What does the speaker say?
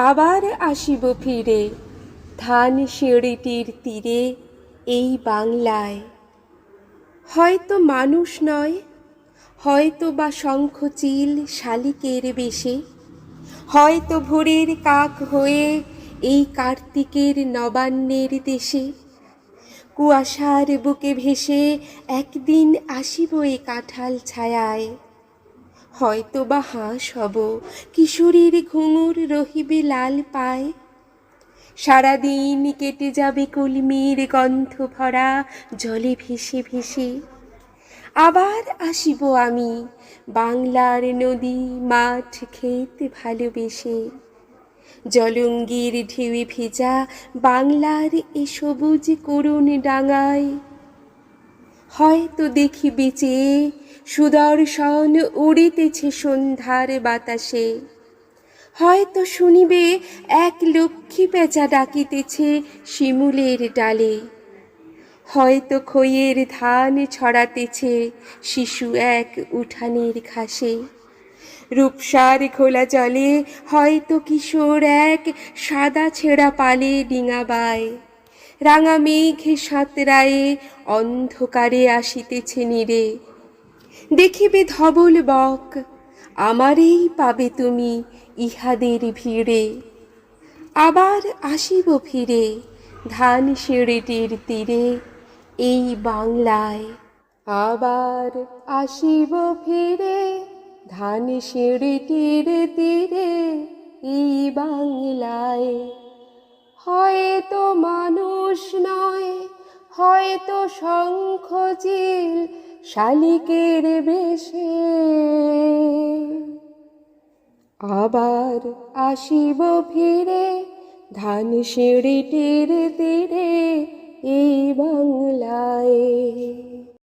আবার আসিব ফিরে ধান সিঁড়িটির তীরে এই বাংলায়। হয়তো মানুষ নয়, হয়তো বা শঙ্খচিল শালিকের বেশে, হয়তো ভোরের কাক হয়ে এই কার্তিকের নবান্নের দেশে কুয়াশার বুকে ভেসে একদিন আসিব এ কাঁঠাল ছায়ায়। হয়তো বা হাঁস হব, কিশোরীর ঘুঙুর রহিবে লাল পায়। সারাদিন কেটে যাবে কলমির গন্ধ ভরা জলে ভেসে ভেসে। আবার আসিব আমি বাংলার নদী মাঠ ক্ষেত ভালোবেসে। জলঙ্গির ঢেউয়ে ভেজা বাংলার এ সবুজ করুণ ডাঙায়। হয়তো দেখিবে চেয়ে সুদর্শন উড়িতেছে সন্ধ্যার বাতাসে। হয়তো শুনিবে এক লক্ষ্মী পেঁচা ডাকিতেছে শিমুলের ডালে। হয়তো খইয়ের ধান ছড়াতেছে শিশু এক উঠানের ঘাসে। রূপসার খোলা জলে হয়তো কিশোর এক সাদা ছেঁড়া পালে ডিঙা বায়। রাঙা মেঘ সাঁতরায়ে অন্ধকারে আসিতেছে নীরে। দেখিবে ধবল বক, আমারেই পাবে তুমি ইহাদের ভিড়ে। আবার আসিব ফিরে ধান সিঁড়িটির তীরে এই বাংলায়। আবার আসিব ফিরে ধান সিঁড়িটির তীরে এই বাংলায়। হয়তো মানুষ নয়, হয়তো শঙ্খচিল শালিকের বেশে। আবার আসিব ফিরে ধান সিঁড়িটির তীরে এই বাংলায়।